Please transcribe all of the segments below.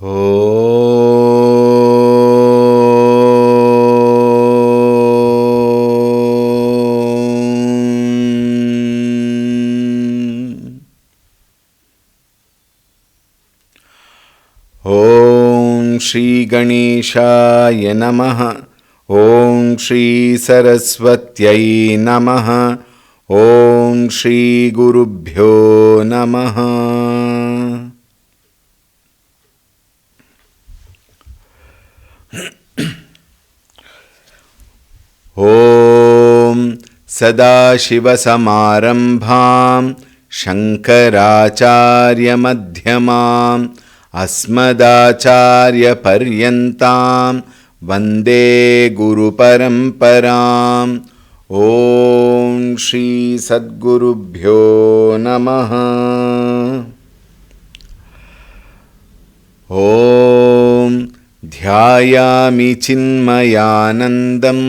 ॐ श्री गणेशाय नमः। ॐ श्री सरस्वत्यै नमः। ॐ श्री गुरुभ्यो नमः। ॐ सदाशिवसमारम्भां शङ्कराचार्यमध्यमाम् अस्मदाचार्यपर्यन्तां वन्दे गुरुपरम्पराम्। ॐ श्री सद्गुरुभ्यो नमः। ॐ ध्यायामि चिन्मयानन्दं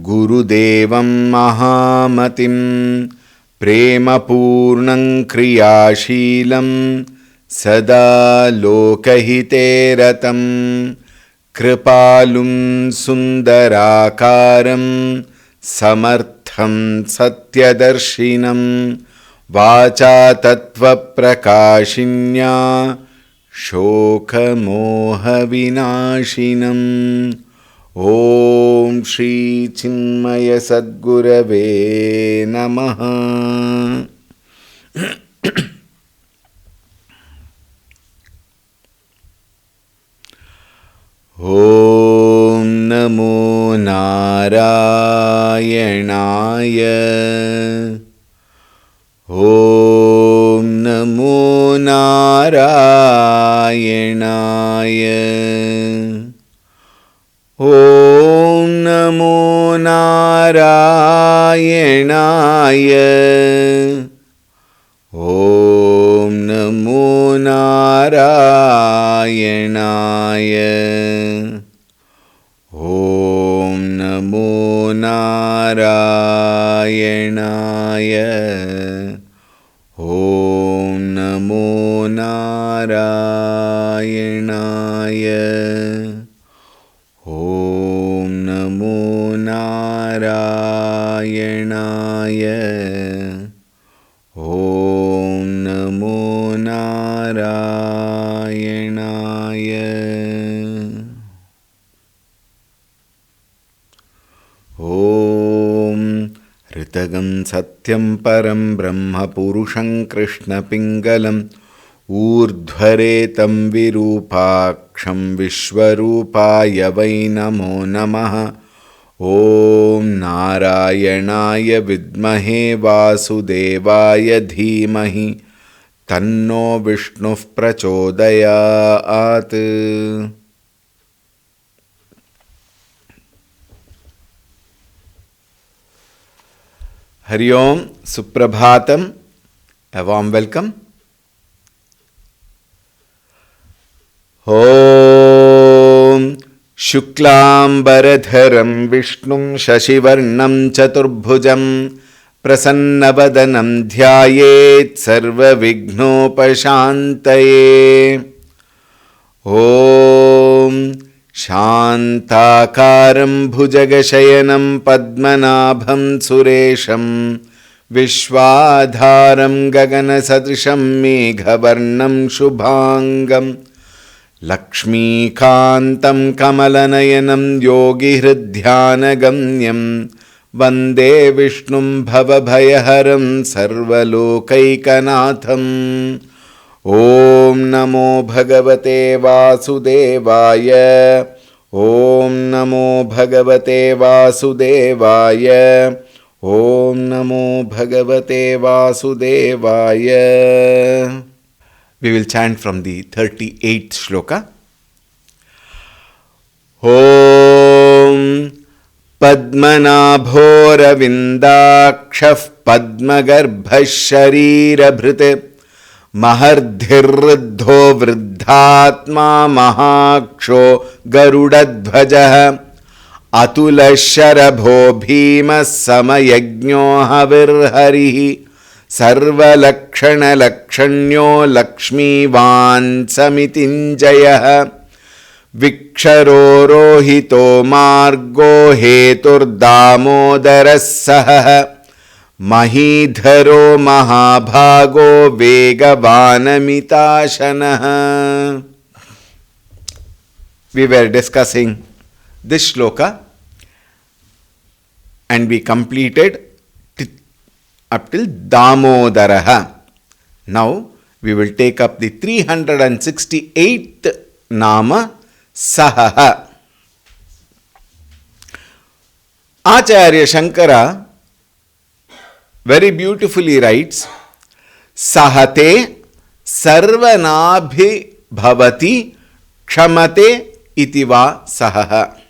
गुरुदेवं महामतिं प्रेमपूर्णं क्रियाशीलं सदा लोकहिते रतं कृपालुं सुन्दराकारं समर्थं सत्यदर्शिनं वाचा तत्त्वप्रकाशिन्या शोकमोहविनाशिनं। ॐ श्री चिन्मय सद्गुरवे नमः। ॐ नमो नारायणाय। ॐ नमो नारायणाय। ॐ नमो नारायणाय। ॐ नमो नारायणाय। ॐ नमो नारायणाय। ॐ नमो नारायणाय। ॐ नमो नारायणाय। ॐ नमो नारायणाय। ॐ ऋतगं सत्यं परं ब्रह्म पुरुषं कृष्णपिङ्गलम् ऊर्ध्वरेतं विरूपाक्षं विश्वरूपाय वै नमो नमः। ॐ नारायणाय विद्महे वासुदेवाय धीमहि तन्नो विष्णुः प्रचोदयात्। हरि ओम, सुप्रभातम, a warm welcome. ॐ शुक्लाम्बरधरं विष्णुं शशिवर्णं चतुर्भुजं प्रसन्नवदनं ध्यायेत् सर्वविघ्नोपशान्तये। ॐ शान्ताकारं भुजगशयनं पद्मनाभं सुरेशं विश्वाधारं गगनसदृशं मेघवर्णं शुभांगं लक्ष्मीकान्तं कमलनयनं योगिहृद्ध्यानगम्यं वन्दे विष्णुं भवभयहरं सर्वलोकैकनाथम्। ॐ नमो भगवते वासुदेवाय। ॐ नमो भगवते वासुदेवाय। ॐ नमो भगवते वासुदेवाय. We will chant from the 38th shloka. ॐ पद्मनाभोरविन्दाक्षः पद्मगर्भः शरीरभृत् महर्धिर्वृद्धो वृद्धात्मा महाक्षो गरुडध्वजः अतुलशरभो भीमः समयज्ञो हविर्हरिः सर्वलक्षणलक्षण्यो लक्ष्मीवान् समितिञ्जयः विक्षरोरोहितो मार्गो हेतुर्दामोदरः सहः महीधरो महाभागो वेगवानमिताशनः. We were discussing this shloka and we completed up till Damodaraha. Now we will take up the 368th Nama Sahaha. Acharya Shankara very beautifully writes, Sahate sarvanabhi bhavati kshamate itiva sahaha.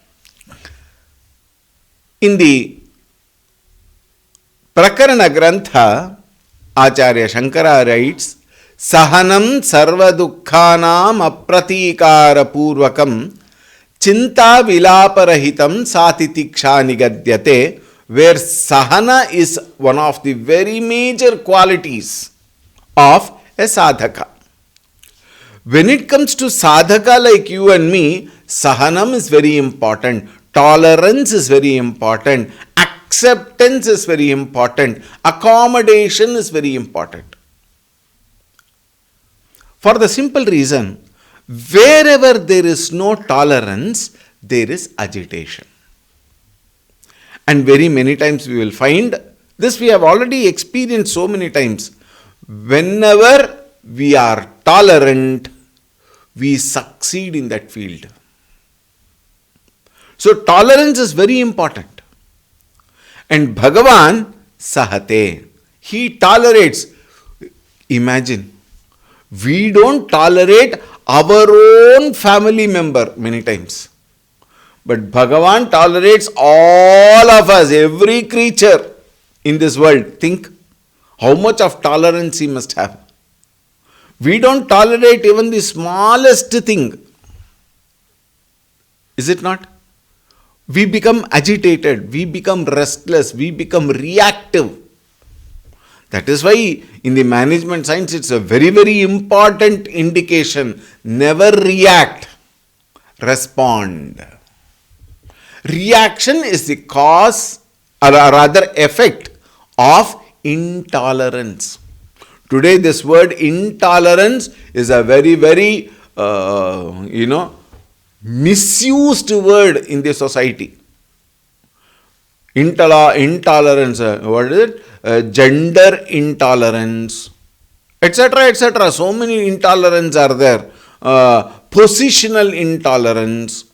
In the Prakarana Grantha, Acharya Shankara writes, Sahanam sarvadukhanam apratikara purvakam chinta vilaparahitam satitiksha nigadyate, where sahana is one of the very major qualities of a sadhaka. When it comes to sadhaka like you and me, sahanam is very important, tolerance is very important, acceptance is very important, accommodation is very important. For the simple reason, wherever there is no tolerance, there is agitation. And very many times we will find, this we have already experienced so many times, whenever we are tolerant, we succeed in that field. So tolerance is very important. And Bhagavan Sahate, he tolerates. Imagine, we don't tolerate our own family member many times. But Bhagavan tolerates all of us, every creature in this world. Think how much of tolerance he must have. We don't tolerate even the smallest thing. Is it not? We become agitated, we become restless, we become reactive. That is why in the management science it's a very, very important indication. Never react, respond. Reaction is the cause or rather effect of intolerance. Today this word intolerance is a very, very misused word in the society. Intolerance, what is it? Gender intolerance, etc., etc. So many intolerance are there. Positional intolerance,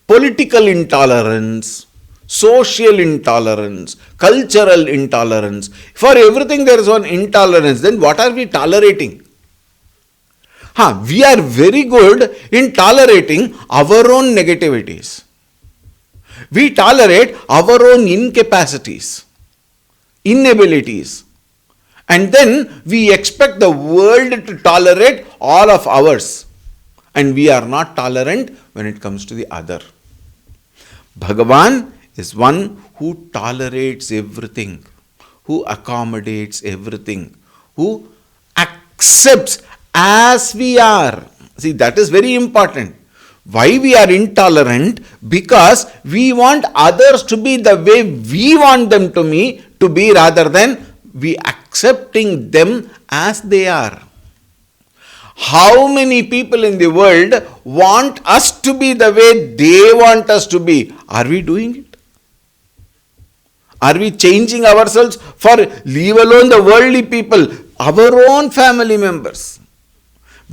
political intolerance, social intolerance, cultural intolerance. For everything there is one intolerance. Then what are we tolerating? We are very good in tolerating our own negativities. We tolerate our own incapacities, inabilities. And then we expect the world to tolerate all of ours. And we are not tolerant when it comes to the other. Bhagavan is one who tolerates everything, who accommodates everything, who accepts as we are. See, that is very important. Why we are intolerant? Because we want others to be the way we want them to be rather than we accepting them as they are. How many people in the world want us to be the way they want us to be? Are we doing it? Are we changing ourselves for, leave alone the worldly people, our own family members?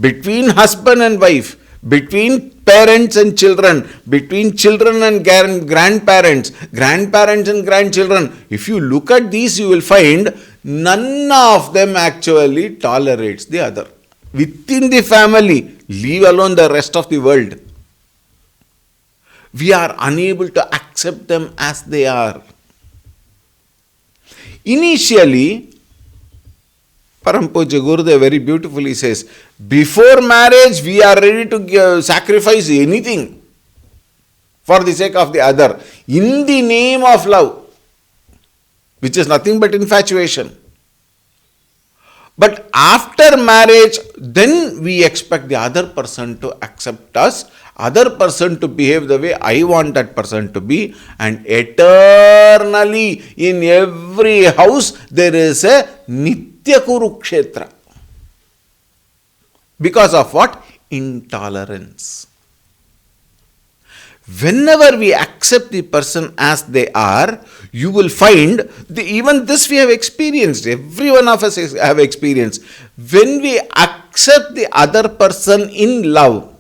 Between husband and wife, between parents and children, between children and grandparents, grandparents and grandchildren, if you look at these, you will find none of them actually tolerates the other. Within the family, leave alone the rest of the world. We are unable to accept them as they are. Initially, Parampuja Gurudev very beautifully says, before marriage we are ready to sacrifice anything for the sake of the other, in the name of love. which is nothing but infatuation. But after marriage, then we expect the other person to accept us, other person to behave the way I want that person to be, and eternally in every house there is a Nitya Kurukshetra. Because of what? Intolerance. Whenever we accept the person as they are, you will find, even this we have experienced, every one of us have experienced. When we accept the other person in love,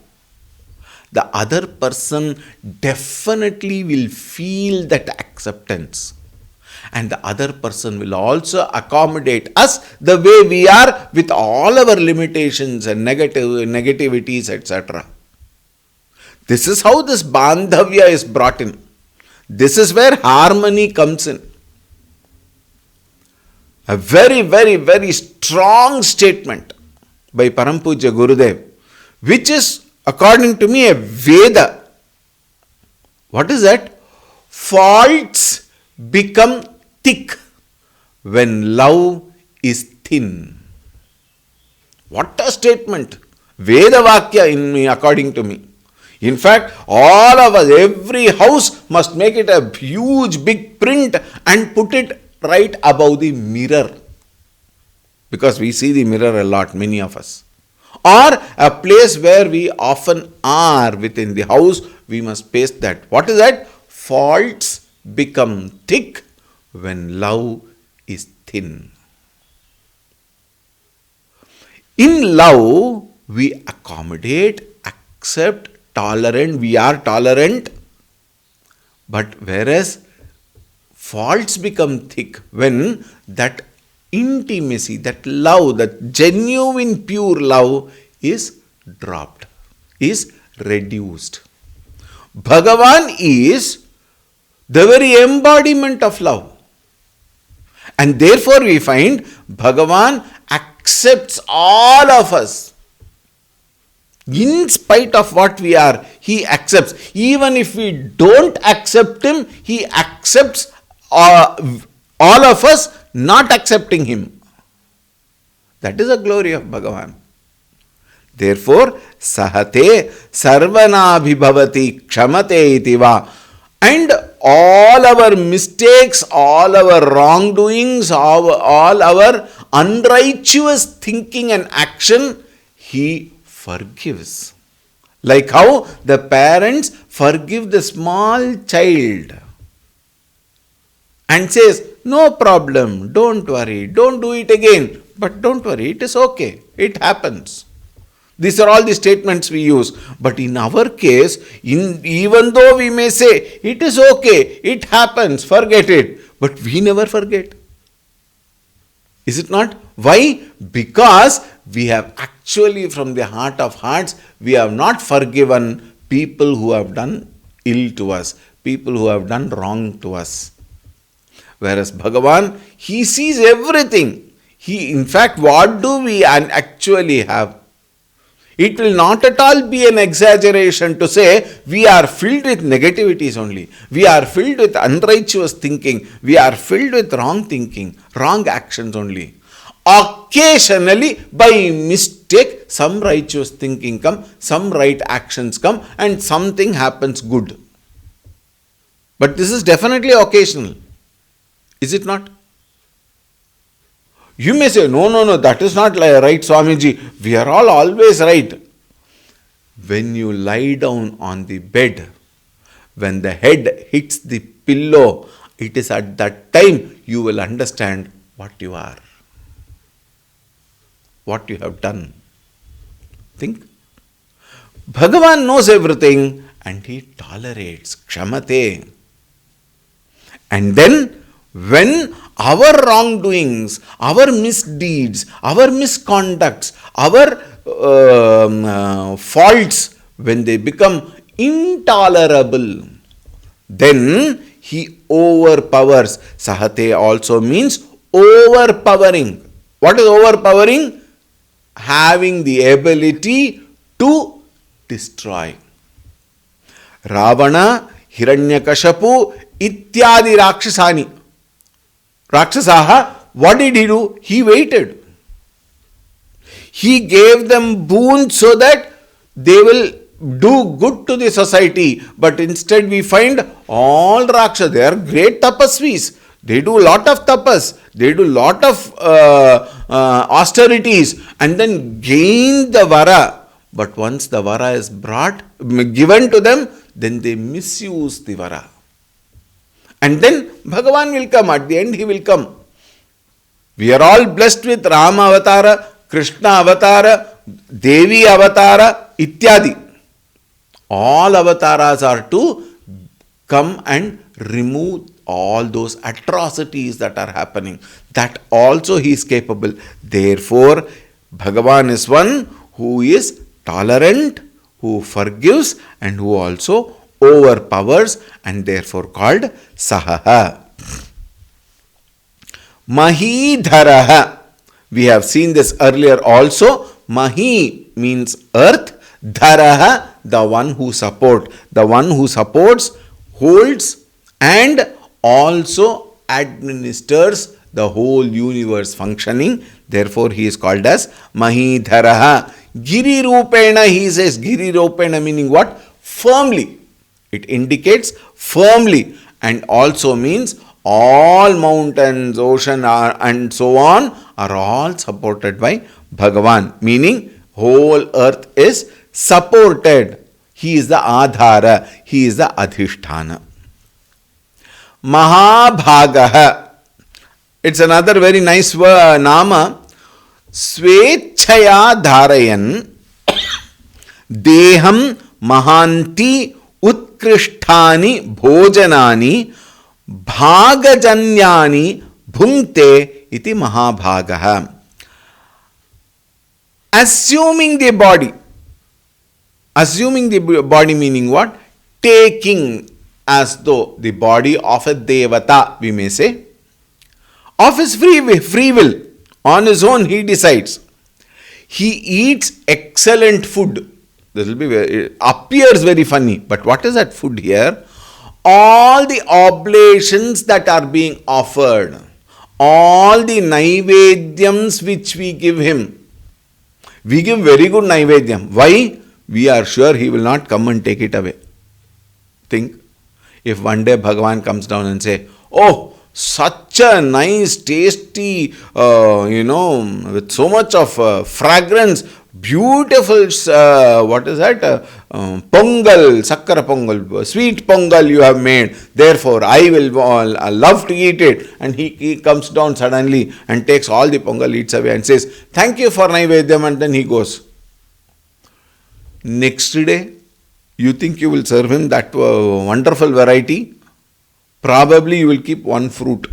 the other person definitely will feel that acceptance. And the other person will also accommodate us the way we are, with all our limitations and negativities, etc. This is how this bandhavya is brought in. This is where harmony comes in. A very, very, very strong statement by Parampuja Gurudev, which is, according to me, a Veda. What is that? Faults become thick when love is thin. What a statement! Veda Vakya in me, according to me. In fact, all of us, every house must make it a huge big print and put it right above the mirror. Because we see the mirror a lot, many of us. Or a place where we often are within the house, we must paste that. What is that? Faults become thick when love is thin. In love, we accommodate, accept, tolerant, we are tolerant, but whereas faults become thick when that intimacy, that love, that genuine pure love is dropped, is reduced. Bhagavan is the very embodiment of love. And therefore we find Bhagavan accepts all of us. In spite of what we are, he accepts. Even if we don't accept him, he accepts all of us not accepting him. That is the glory of Bhagavan. Therefore, sahate sarvanabhibhavati kshamate itiva. And all our mistakes, all our wrongdoings, all our unrighteous thinking and action, he forgives. Like how the parents forgive the small child and says, no problem, don't worry, don't do it again. But don't worry, it is okay, it happens. These are all the statements we use. But in our case, even though we may say, it is okay, it happens, forget it. But we never forget. Is it not? Why? Because we have actually, from the heart of hearts, we have not forgiven people who have done ill to us, people who have done wrong to us. Whereas Bhagavan, he sees everything. In fact, what do we actually have? It will not at all be an exaggeration to say we are filled with negativities only. We are filled with unrighteous thinking. We are filled with wrong thinking, wrong actions only. Occasionally, by mistake, some righteous thinking come, some right actions come, and something happens good. But this is definitely occasional. Is it not? You may say, no, that is not right, Swamiji. We are all always right. When you lie down on the bed, when the head hits the pillow, it is at that time you will understand what you are, what you have done. Think. Bhagavan knows everything and he tolerates. Kshamate. And then, when our wrongdoings, our misdeeds, our misconducts, our faults, when they become intolerable, then he overpowers. Sahate also means overpowering. What is overpowering? Having the ability to destroy. Ravana, Hiranyakashapu, ityadi rakshasani. Rakshasaha, what did he do? He waited. He gave them boons so that they will do good to the society. But instead we find all Rakshas, they are great tapasvis. They do lot of tapas. They do lot of austerities and then gain the vara. But once the vara is given to them, then they misuse the vara. And then Bhagavan will come. At the end he will come. We are all blessed with Rama Avatara, Krishna Avatara, Devi Avatara, ityadi. All avatars are to come and remove all those atrocities that are happening. That also he is capable. Therefore, Bhagavan is one who is tolerant, who forgives, and who also overpowers, and therefore called Sahaha. Mahidharaha. We have seen this earlier also. Mahi means earth. Dharaha, the one who supports. The one who supports, holds, and also administers the whole universe functioning. Therefore, he is called as Mahidharaha. Giri Rupena, he says. Giri Rupena meaning what? Firmly. It indicates firmly, and also means all mountains, ocean and so on are all supported by Bhagavan. Meaning whole earth is supported. He is the Adhara. He is the Adhisthana. Mahabhagaha. It's another very nice nama. Swechaya dharayan deham mahanti utkristhani bhojanani bhagajanyani bhunkte iti mahabhagaha. Assuming the body meaning what? Taking as though the body of a devata, we may say, of his free will, on his own he decides. He eats excellent food. This will be appears very funny, but what is that food here? All the oblations that are being offered, all the naivedyams which we give him, we give very good naivedyam. Why? We are sure he will not come and take it away. Think, if one day Bhagavan comes down and say, oh, such a nice, tasty, with so much of fragrance, beautiful, what is that? Pongal, sakkara pongal, sweet pongal you have made. Therefore, I will love to eat it. And he comes down suddenly and takes all the pongal, eats away and says, thank you for Naivedyam, and then he goes. Next day, you think you will serve him that wonderful variety? Probably you will keep one fruit.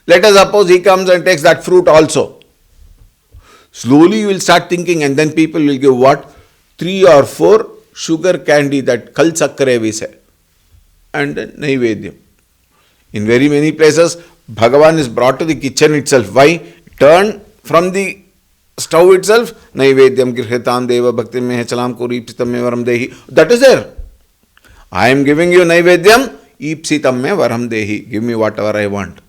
Let us suppose he comes and takes that fruit also. Slowly you will start thinking, and then people will give what? 3 or 4 sugar candy, that kal sakkare we say, and then naivedyam. In very many places, Bhagavan is brought to the kitchen itself. Why? Turn from the stove itself, naivedyam girhetam deva bhaktim me chalam kuri ipsitam me varam dehi. That is there. I am giving you naivedyam, ipsitam me varam dehi. Give me whatever I want.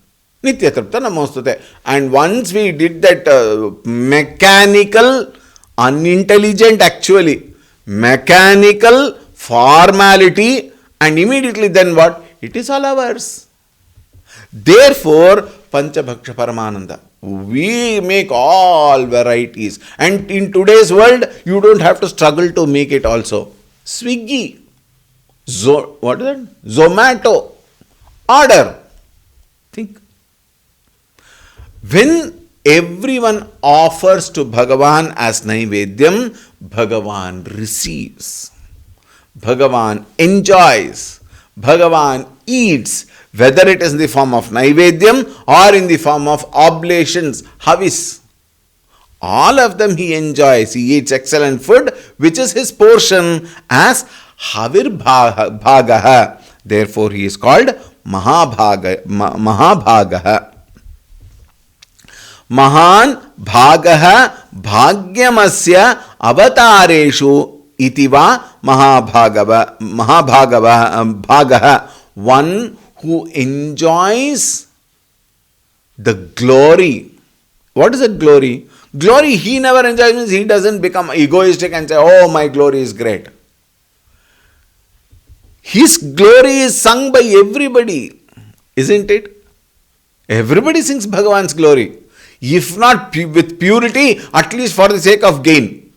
Nitya tripta namostute. And once we did that mechanical, unintelligent actually, mechanical formality, and immediately then what? It is all ours. Therefore, Panchabhaksha Paramananda. We make all varieties. And in today's world, you don't have to struggle to make it also. Swiggy. What is that? Zomato. Order. Think. When everyone offers to Bhagavan as Naivedyam, Bhagavan receives. Bhagavan enjoys. Bhagavan eats. Whether it is in the form of Naivedyam or in the form of oblations, Havis. All of them he enjoys. He eats excellent food, which is his portion as Havir Bhagaha. Therefore, he is called Mahabhagaha. Mahan Bhagaha Bhagyamasya Avatareshu Itiva Mahabhagaha. One who enjoys The glory. What is that glory? Glory he never enjoys means he doesn't become egoistic and say, oh, my glory is great. His glory is sung by everybody, isn't it? Everybody sings Bhagavan's glory. If not with purity, at least for the sake of gain.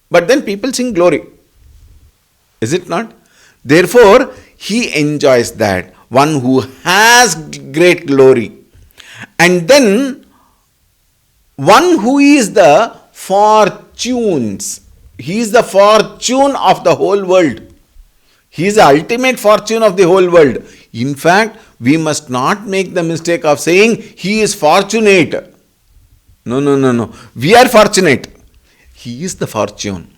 But then people sing glory. Is it not? Therefore, he enjoys that. One who has great glory. And then, one who is the fortunes. He is the fortune of the whole world. He is the ultimate fortune of the whole world. In fact, we must not make the mistake of saying he is fortunate. No. We are fortunate. He is the fortune.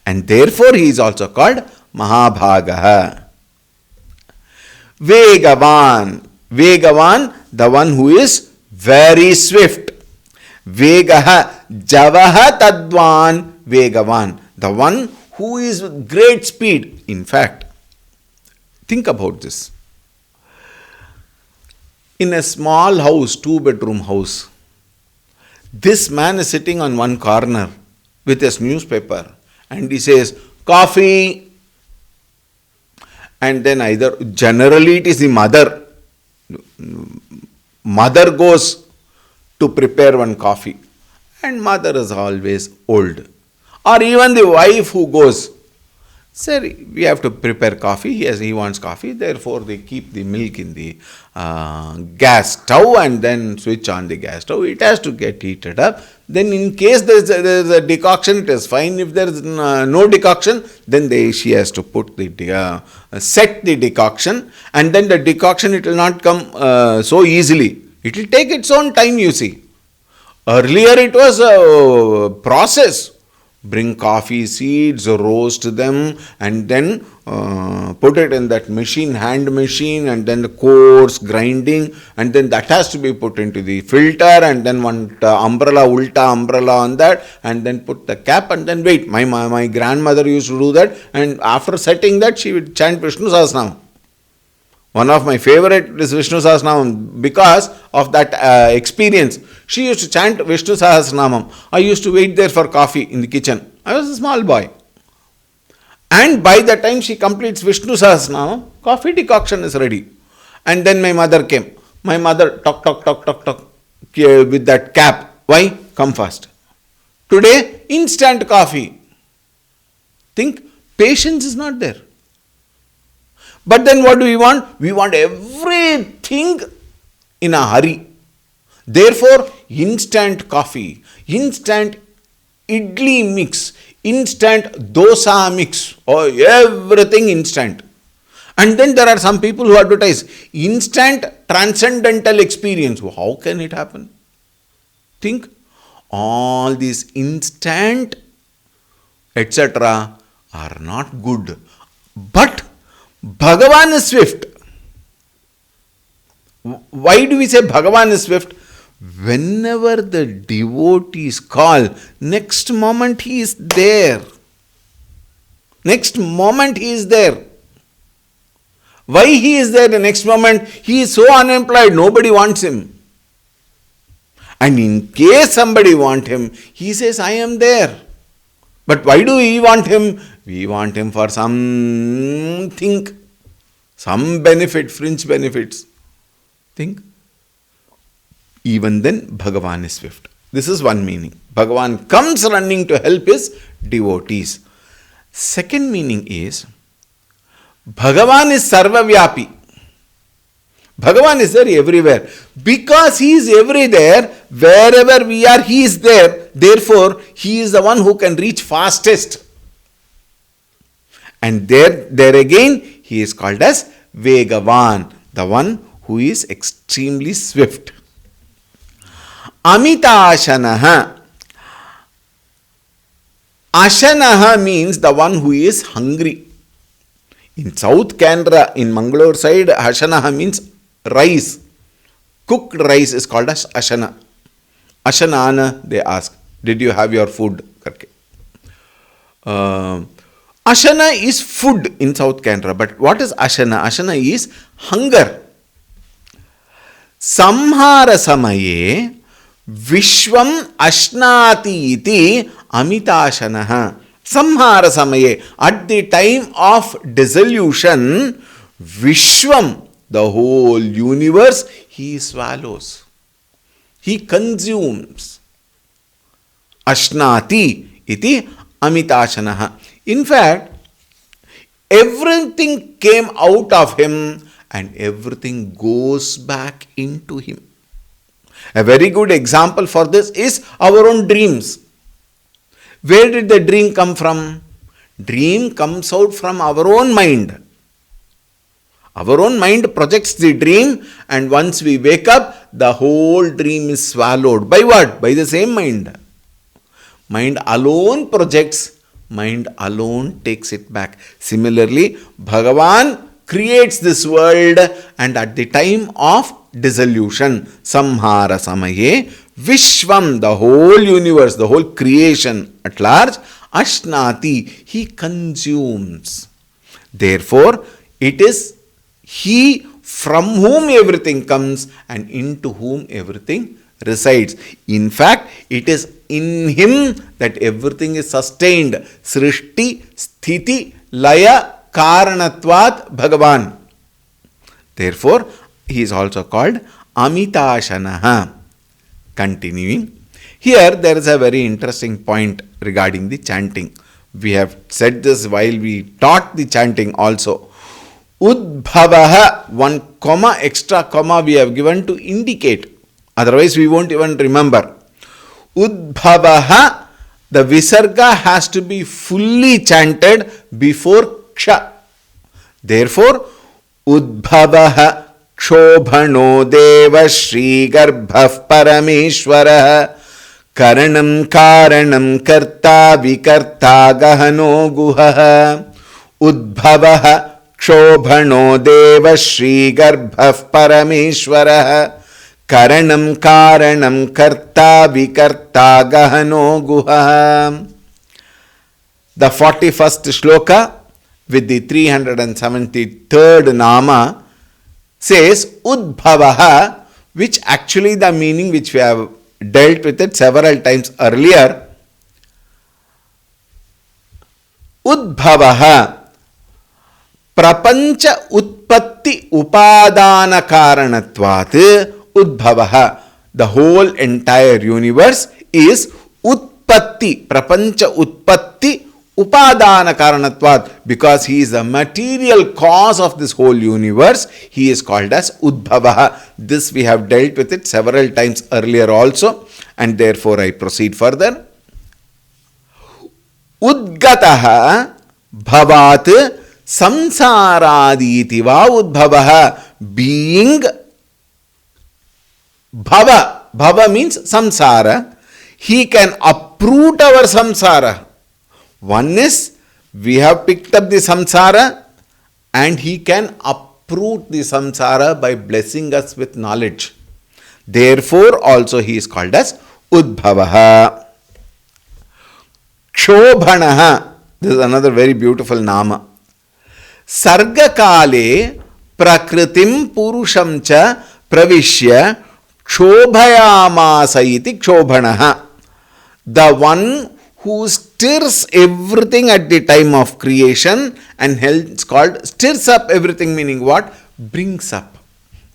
And therefore, he is also called Mahabhagaha. Vegavan. Vegavan, the one who is very swift. Vegaha, Javaha Tadvan, Vegavan, the one who is with great speed. In fact, think about this. In a small house, 2-bedroom house, this man is sitting on one corner with his newspaper and he says, coffee. And then generally it is the mother. Mother goes to prepare one coffee. And mother is always old. Or even the wife who goes, sir, we have to prepare coffee. Yes, he wants coffee. Therefore, they keep the milk in the gas stove and then switch on the gas stove. It has to get heated up. Then in case there is a decoction, it is fine. If there is no decoction, then she has to put set the decoction. And then the decoction, it will not come so easily. It will take its own time, you see. Earlier it was a process. Bring coffee seeds, roast them, and then put it in that machine, hand machine, and then the coarse grinding, and then that has to be put into the filter, and then one umbrella, ulta umbrella on that, and then put the cap, and then wait. My grandmother used to do that, and after setting that, she would chant Vishnu Sahasranama. One of my favorite is Vishnu Sahasranama because of that experience. She used to chant Vishnu Sahasranamam. I used to wait there for coffee in the kitchen. I was a small boy. And by the time she completes Vishnu Sahasranamam, coffee decoction is ready. And then my mother came. My mother talk with that cap. Why? Come fast. Today, instant coffee. Think, patience is not there. But then what do we want? We want everything in a hurry. Therefore, instant coffee, instant idli mix, instant dosa mix, or everything instant. And then there are some people who advertise instant transcendental experience. How can it happen? Think, all these instant etc. are not good. But Bhagavan is swift. Why do we say Bhagavan is swift? Whenever the devotees call, next moment he is there. Next moment he is there. Why he is there the next moment? He is so unemployed, nobody wants him. And in case somebody wants him, he says, I am there. But why do we want him? We want him for something, some benefit, fringe benefits. Think. Even then, Bhagavan is swift. This is one meaning. Bhagavan comes running to help his devotees. Second meaning is, Bhagavan is sarvavyapi. Bhagavan is there everywhere. Because he is everywhere, wherever we are, he is there. Therefore, he is the one who can reach fastest. And there again, he is called as Vegavan, the one who is extremely swift. Amita Ashanaha. Ashanaha means the one who is hungry. In South Canara, in Mangalore side, Ashanaha means rice. Cooked rice is called as Ashana. Ashanana, they ask, did you have your food? Ashana is food in South Canara. But what is Ashana? Ashana is hunger. Samhara samaye Vishwam Ashnati iti Amitashanaha. Samhara samaye, at the time of dissolution, Vishwam, the whole universe, he swallows. He consumes. Ashnati iti Amitashanaha. In fact, everything came out of him and everything goes back into him. A very good example for this is our own dreams. Where did the dream come from? Dream comes out from our own mind. Our own mind projects the dream, and once we wake up, the whole dream is swallowed. By what? By the same mind. Mind alone projects, mind alone takes it back. Similarly, Bhagavan creates this world, and at the time of dissolution, Samhara Samaye, Vishwam, the whole universe, the whole creation at large, Ashnati, he consumes. Therefore, it is he from whom everything comes and into whom everything resides. In fact, it is in him that everything is sustained. Srishti, Sthiti, Laya, Karanatvat, Bhagavan. Therefore, he is also called Amitashanaha. Continuing, here there is a very interesting point regarding the chanting. We have said this while we taught the chanting also. Udbhavaha, one comma, extra comma we have given to indicate. Otherwise we won't even remember. Udbhavaha, the visarga has to be fully chanted before ksha. Therefore, Udbhavaha Kshobhano Deva Shri Garbhav Parameshwarah Karanam Karanam Karta Vikarta Gahano Guhaha Udbhavaha Kshobhano Deva Shri Garbhav Parameshwarah Karanam Karanam Karta Vikarta Gahano Guhaha. The 41st shloka with the 373rd nama says Udbhavaha, which actually the meaning which we have dealt with it several times earlier. Udbhavaha Prapancha Utpatti Upadana Karanatvat. Udbhavaha, the whole entire universe is Utpatti, Prapancha Utpatti Upadana Karanatvat, because he is the material cause of this whole universe. He is called as Udbhavaha. This we have dealt with it several times earlier also, and therefore I proceed further. Udgataha Bhavat Samsaraditi va Udbhavaha, being Bhava. Bhava means samsara. He can uproot our samsara. One is, we have picked up the samsara and he can uproot the samsara by blessing us with knowledge. Therefore, also he is called as Udbhavaha. Kshobhanaha, this is another very beautiful nama. Sarga kale prakritim purusham cha pravishya kshobhayamasa iti kshobhanaha. The one who stirs everything at the time of creation, and hence called stirs up everything, meaning what? Brings up.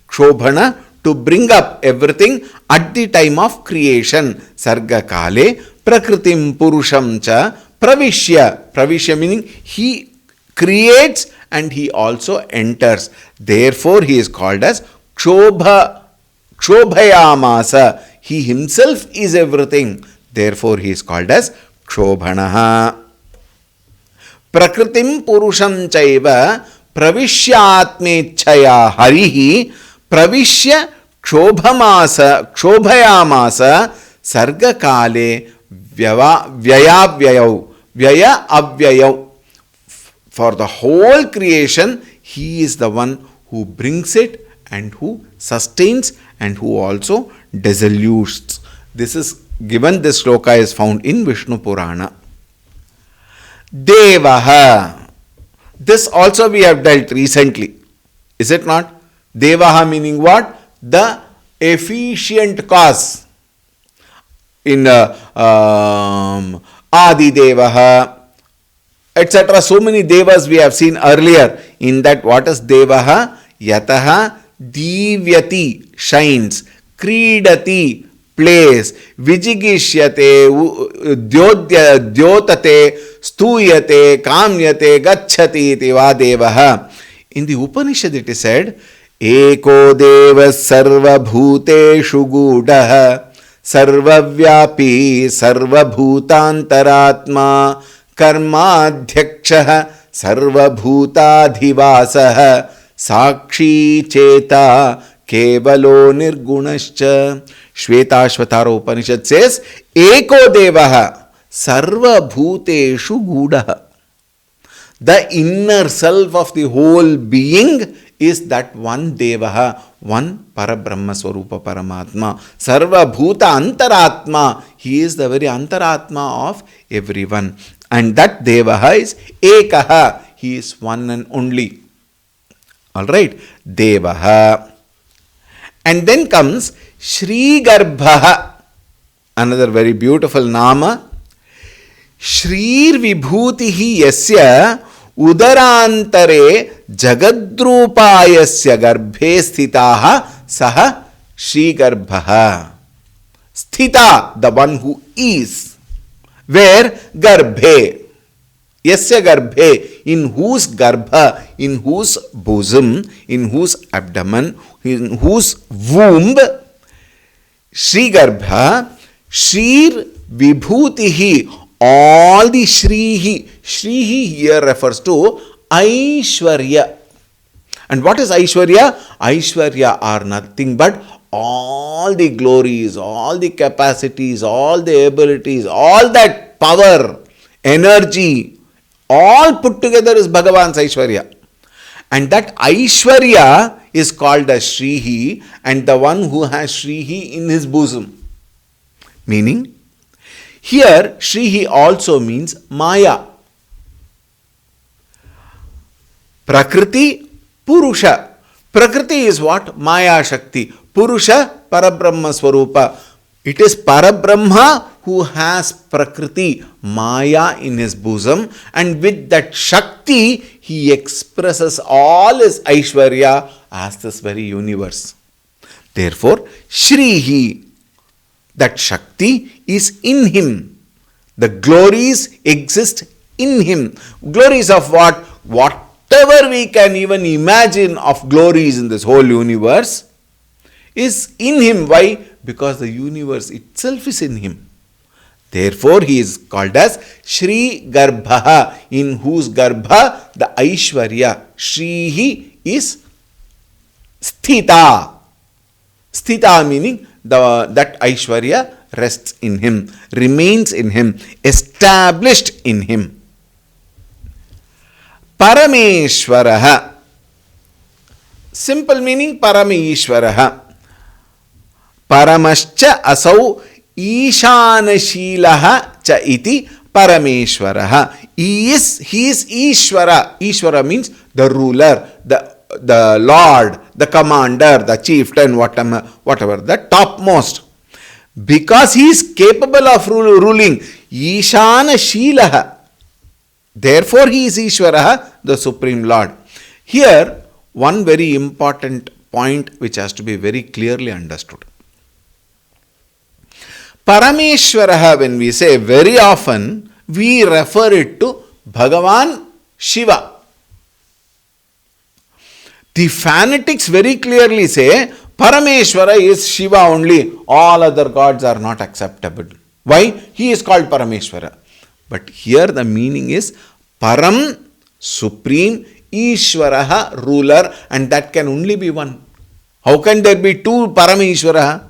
Kshobhana, to bring up everything at the time of creation. Sarga kale prakritim purusham cha pravishya. Pravishya meaning he creates and he also enters. Therefore he is called as Kshobhayamasa. He himself is everything. Therefore he is called as Kshobhanaha. Prakritim purusham chaiva pravishyatmechaya harihi pravishya kshobhamasa kshobhayamasa sarga kale vyaya avyayau. For the whole creation, he is the one who brings it and who sustains and who also dissolutes. This is given, this shloka is found in Vishnu Purana. Devaha. This also we have dealt recently. Is it not? Devaha meaning what? The efficient cause. In Adi Devaha, etc. So many devas we have seen earlier. In that, what is Devaha? Yataha Divyati, shines. Kridati, plays. Vijigishyate, Dyotate, Stuyate, Kamyate, Gacchati, iti va Devaha. In the Upanishad it is said, Eko Deva Sarva Bhuteshu Gudaha Sarvavyapi Sarvabhutantaratma Karmadhyakshah Sarvabhutadhivasah Sakshi Cheta Kevalo Nirgunascha. Shvetashvatara Upanishad says, Eko Devaha Sarvabhuteshu Gudaha. The inner self of the whole being is that one Devaha, one Parabrahma Swarupa Paramatma. Sarva Bhuta Antaratma. He is the very Antaratma of everyone. And that Devaha is Ekaha. He is one and only. Alright. Devaha. And then comes Shri Garbha. Another very beautiful Nama. Shrir Vibhutihi Yasya Udarantare Jagadrupayasya Garbhe Sthitaha Saha Shri Garbha. Sthita, the one who is. Where? Garbhe. Yasya Garbhe, in whose Garbha, in whose bosom, in whose abdomen, in whose womb, Shri Garbha, Shrir Vibhutihi, all the Shrihi. Shrihi here refers to Aishwarya. And what is Aishwarya? Aishwarya are nothing but all the glories, all the capacities, all the abilities, all that power, energy, all put together is Bhagavan's Aishwarya. And that Aishwarya is called as Shrihi, and the one who has Shrihi in his bosom. Meaning, here Shrihi also means Maya. Prakriti, Purusha. Prakriti is what? Maya Shakti. Purusha, Parabrahma Swarupa. It is Parabrahma who has Prakriti, Maya in his bosom, and with that Shakti, he expresses all his Aishwarya as this very universe. Therefore, Shrihi, that Shakti is in him. The glories exist in him. Glories of what? Whatever we can even imagine of glories in this whole universe is in him. Why? Because the universe itself is in him. Therefore, he is called as Shri Garbha, in whose Garbha the Aishwarya, Shrihi, is Sthita. Sthita meaning that Aishwarya rests in him, remains in him, established in him. Parameshwaraha. Simple meaning Parameshwaraha. Paramascha asau Ishanashilaha cha iti Parameshwaraha. He is Ishvara. Ishvara means the ruler, the Lord, the commander, the chieftain, whatever, the topmost. Because he is capable of ruling. Ishanashilaha. Therefore, he is Ishvara, the Supreme Lord. Here, one very important point which has to be very clearly understood. Parameshwaraha, when we say, very often we refer it to Bhagavan Shiva. The fanatics very clearly say Parameshwara is Shiva only, all other gods are not acceptable. Why? He is called Parameshwara. But here the meaning is Param, supreme, Ishvaraha, ruler, and that can only be one. How can there be two Parameshwaraha?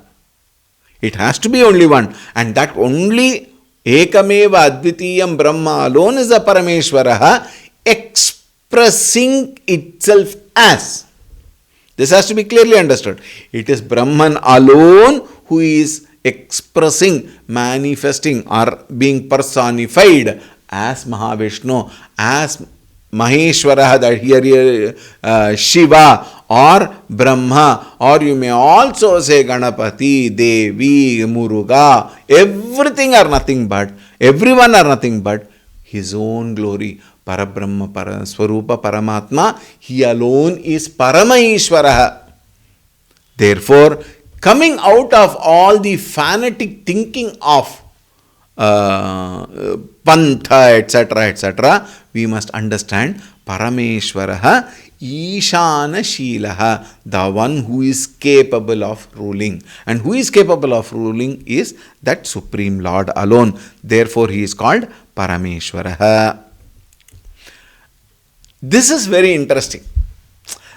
It has to be only one, and that only Ekameva Advitiyam Brahma alone is a Parameshwaraha, expressing itself as. This has to be clearly understood. It is Brahman alone who is expressing, manifesting, or being personified as Mahavishnu, as Maheshwaraha, that here Shiva, or Brahma, or you may also say Ganapati, Devi, Muruga, everything are nothing but, everyone are nothing but his own glory. Parabrahma, Swarupa, Paramatma, he alone is Paramaishwaraha. Therefore, coming out of all the fanatic thinking of Pantha, etc., we must understand Parameshwaraha, Ishana Shilaha, the one who is capable of ruling. And who is capable of ruling is that Supreme Lord alone. Therefore, he is called Parameshwaraha. This is very interesting.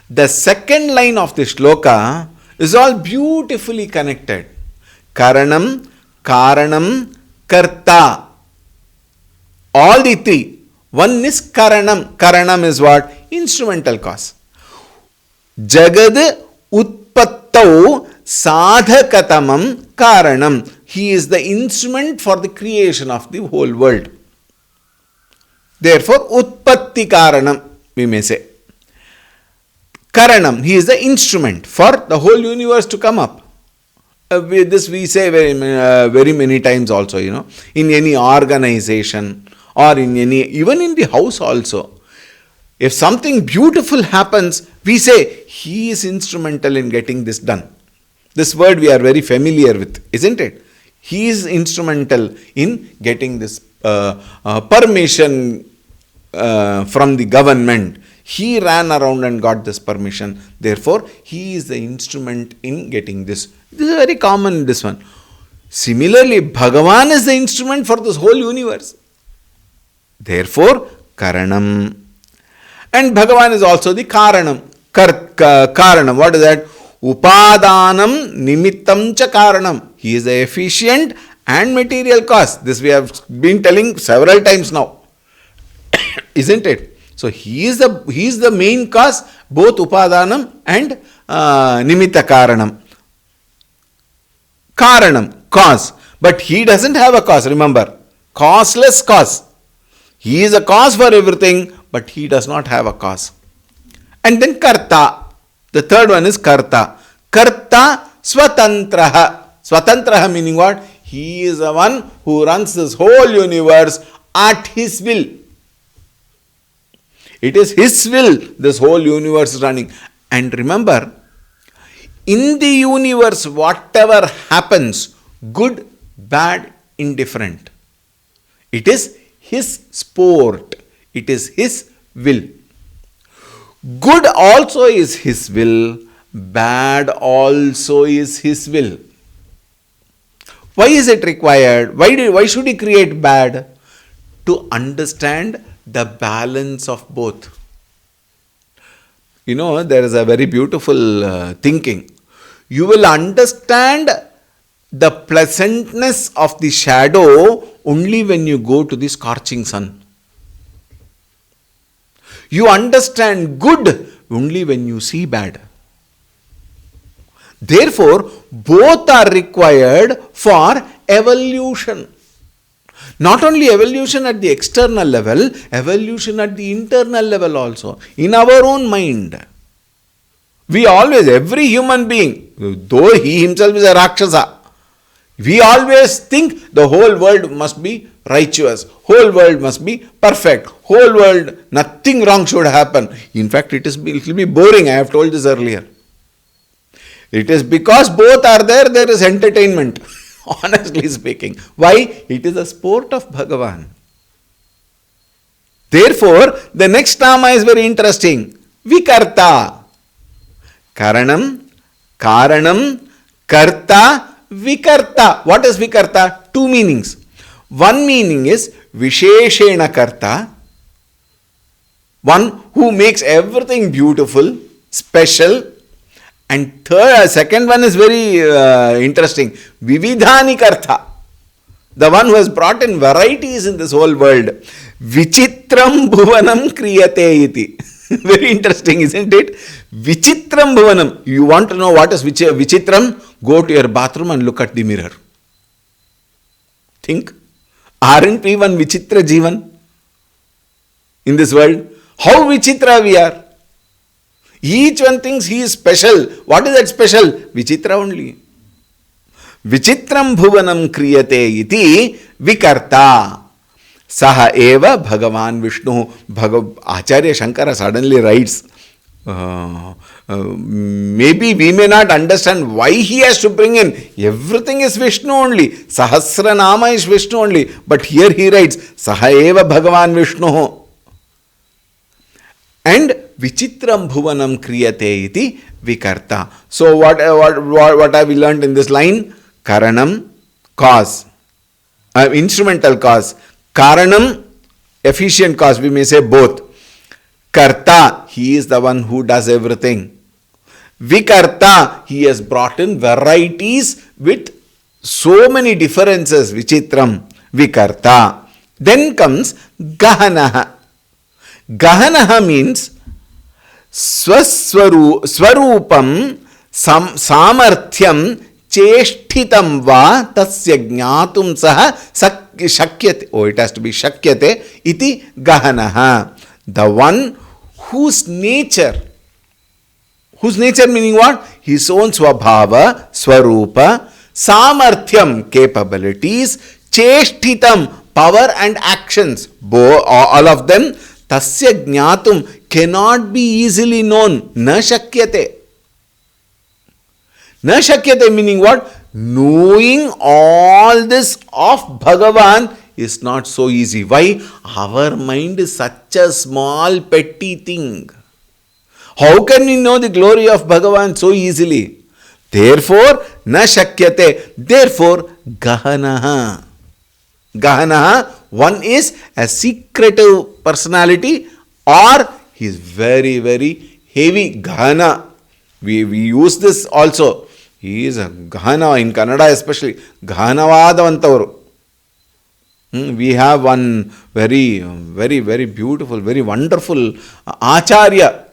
The second line of the shloka is all beautifully connected. Karanam, Karanam, Karta. All the three. One is Karanam. Karanam is what? Instrumental cause. Jagad Utpattau Sadhakatamam Karanam. He is the instrument for the creation of the whole world. Therefore, Utpatti Karanam, we may say. Karanam, he is the instrument for the whole universe to come up. This we say very many times also, in any organization or in any, even in the house also. If something beautiful happens, we say, he is instrumental in getting this done. This word we are very familiar with, isn't it? He is instrumental in getting this permission from the government. He ran around and got this permission. Therefore, he is the instrument in getting this. This is very common, this one. Similarly, Bhagavan is the instrument for this whole universe. Therefore, Karanam. And Bhagavan is also the Karanam. Karanam, what is that? Upadanam Nimittam Cha Karanam. He is the efficient and material cause. This we have been telling several times now. Isn't it? So he is the main cause, both Upadanam and Nimitta Karanam. Karanam, cause. But he doesn't have a cause, remember. Causeless cause. He is a cause for everything, but he does not have a cause. And then Karta. The third one is Karta. Karta Swatantraha. Swatantraha meaning what? He is the one who runs this whole universe at his will. It is his will this whole universe is running. And remember, in the universe, whatever happens, good, bad, indifferent, it is his sport. It is his will. Good also is his will. Bad also is his will. Why is it required? Why should he create bad? To understand the balance of both. There is a very beautiful thinking. You will understand the pleasantness of the shadow only when you go to the scorching sun. You understand good only when you see bad. Therefore, both are required for evolution. Not only evolution at the external level, evolution at the internal level also. In our own mind. We always, every human being, though he himself is a Rakshasa, we always think the whole world must be righteous. Whole world must be perfect. Whole world, nothing wrong should happen. In fact, it will be boring. I have told this earlier. It is because both are there, there is entertainment. Honestly speaking. Why? It is a sport of Bhagavan. Therefore, the next Nama is very interesting. Vikarta. Karanam, Karanam, Karta, Vikarta. What is Vikarta? Two meanings. One meaning is Visheshena Karta. One who makes everything beautiful, special. And second one is very interesting. Vividhani Kartha. The one who has brought in varieties in this whole world. Vichitram Bhuvanam Kriyate iti. Very interesting, isn't it? Vichitram Bhuvanam. You want to know what is Vichitram? Go to your bathroom and look at the mirror. Think. Aren't we one Vichitra Jivan in this world? How Vichitra we are. Each one thinks he is special. What is that special? Vichitra only. Vichitram bhuvanam kriyate iti vikarta. Saha eva Bhagavan Vishnu. Acharya Shankara suddenly writes, maybe we may not understand why he has to bring in. Everything is Vishnu only. Sahasranama is Vishnu only. But here he writes, Saha eva Bhagavan Vishnu. And Vichitram bhuvanam kriyate iti vikarta. So what have we learned in this line? Karanam, cause. Instrumental cause. Karanam, efficient cause. We may say both. Karta, he is the one who does everything. Vikarta, he has brought in varieties with so many differences. Vichitram, Vikarta. Then comes Gahanaha. Gahanaha means Swarupam Samarthyam Cheshtitam va tasya jnatum saha shakyate. Oh, it has to be shakyate. Iti Gahanaha. The one whose nature meaning what? His own swabhava, swarupa, samarthyam, capabilities, cheshtitam, power and actions, all of them, tasya jnatum, cannot be easily known. Na shakyate. Na shakyate meaning what? Knowing all this of Bhagavan is not so easy. Why? Our mind is such a small, petty thing. How can we know the glory of Bhagavan so easily? Therefore, na shakyate. Therefore, Gahanaha. Gahanaha, one is a secretive personality, or he is very, very heavy. Gahana. We use this also. He is a Gahana, in Kannada especially. Gahanavadavantavaru. We have one very, very, very beautiful, very wonderful Acharya,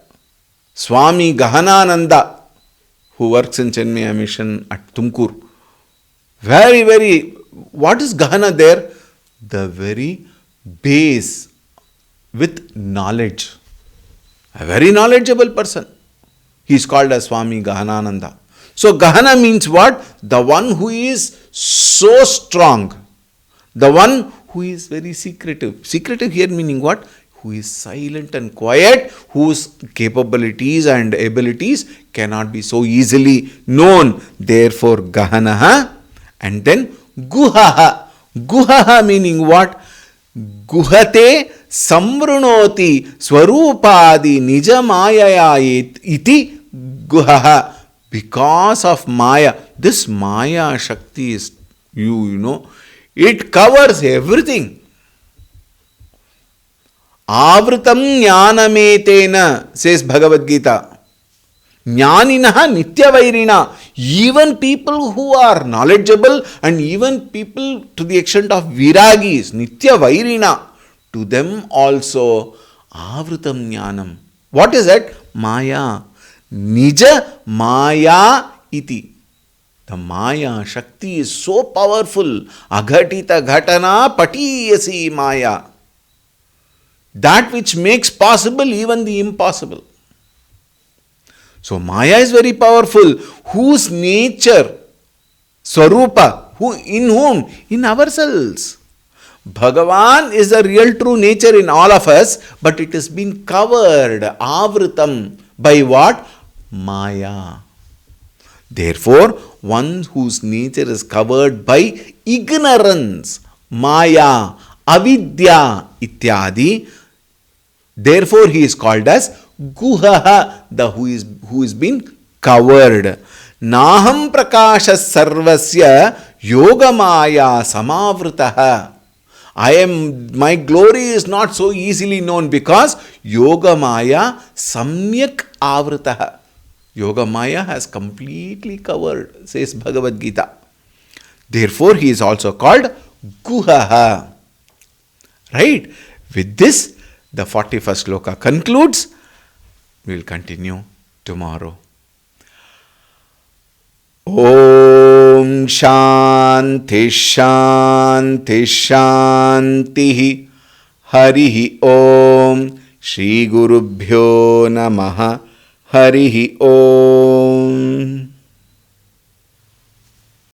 Swami Gahanananda, who works in Chenmaya Mission at Tumkur. Very, very, what is Gahana there? The very base with knowledge. A very knowledgeable person. He is called as Swami Gahanananda. So Gahana means what? The one who is so strong. The one who is very secretive. Secretive here meaning what? Who is silent and quiet, whose capabilities and abilities cannot be so easily known. Therefore, Gahanaha. And then Guhaha. Guhaha meaning what? Guhate samvrunoti swarupadi nijamaya iti Guhaha. Because of Maya. This Maya Shakti is, you know, it covers everything. Avritam jnanametena, says Bhagavad Gita. Jnaninaha nityavairina. Even people who are knowledgeable and even people to the extent of viragis, nityavairina, to them also avritam jnanam. What is that? Maya. Nija Maya iti. The Maya Shakti is so powerful. Aghatita ghatana patiyasi Maya. That which makes possible even the impossible. So Maya is very powerful. Whose nature? Swarupa. In whom? In ourselves. Bhagavan is the real true nature in all of us, but it has been covered, avritam, by what? Maya. Therefore, one whose nature is covered by ignorance, Maya, avidya, ityadi. Therefore, he is called as Guhaha, the who is been covered. Naham prakashas sarvasya yogamaya samavritaha. My glory is not so easily known because yogamaya samyak avritaha. Yogamaya has completely covered, says Bhagavad Gita. Therefore, he is also called Guhaha. Right? With this, the 41st sloka concludes. We will continue tomorrow. Om Shanti Shanti Shanti Harihi Om Shri Gurubhyo Namaha Harihi Om.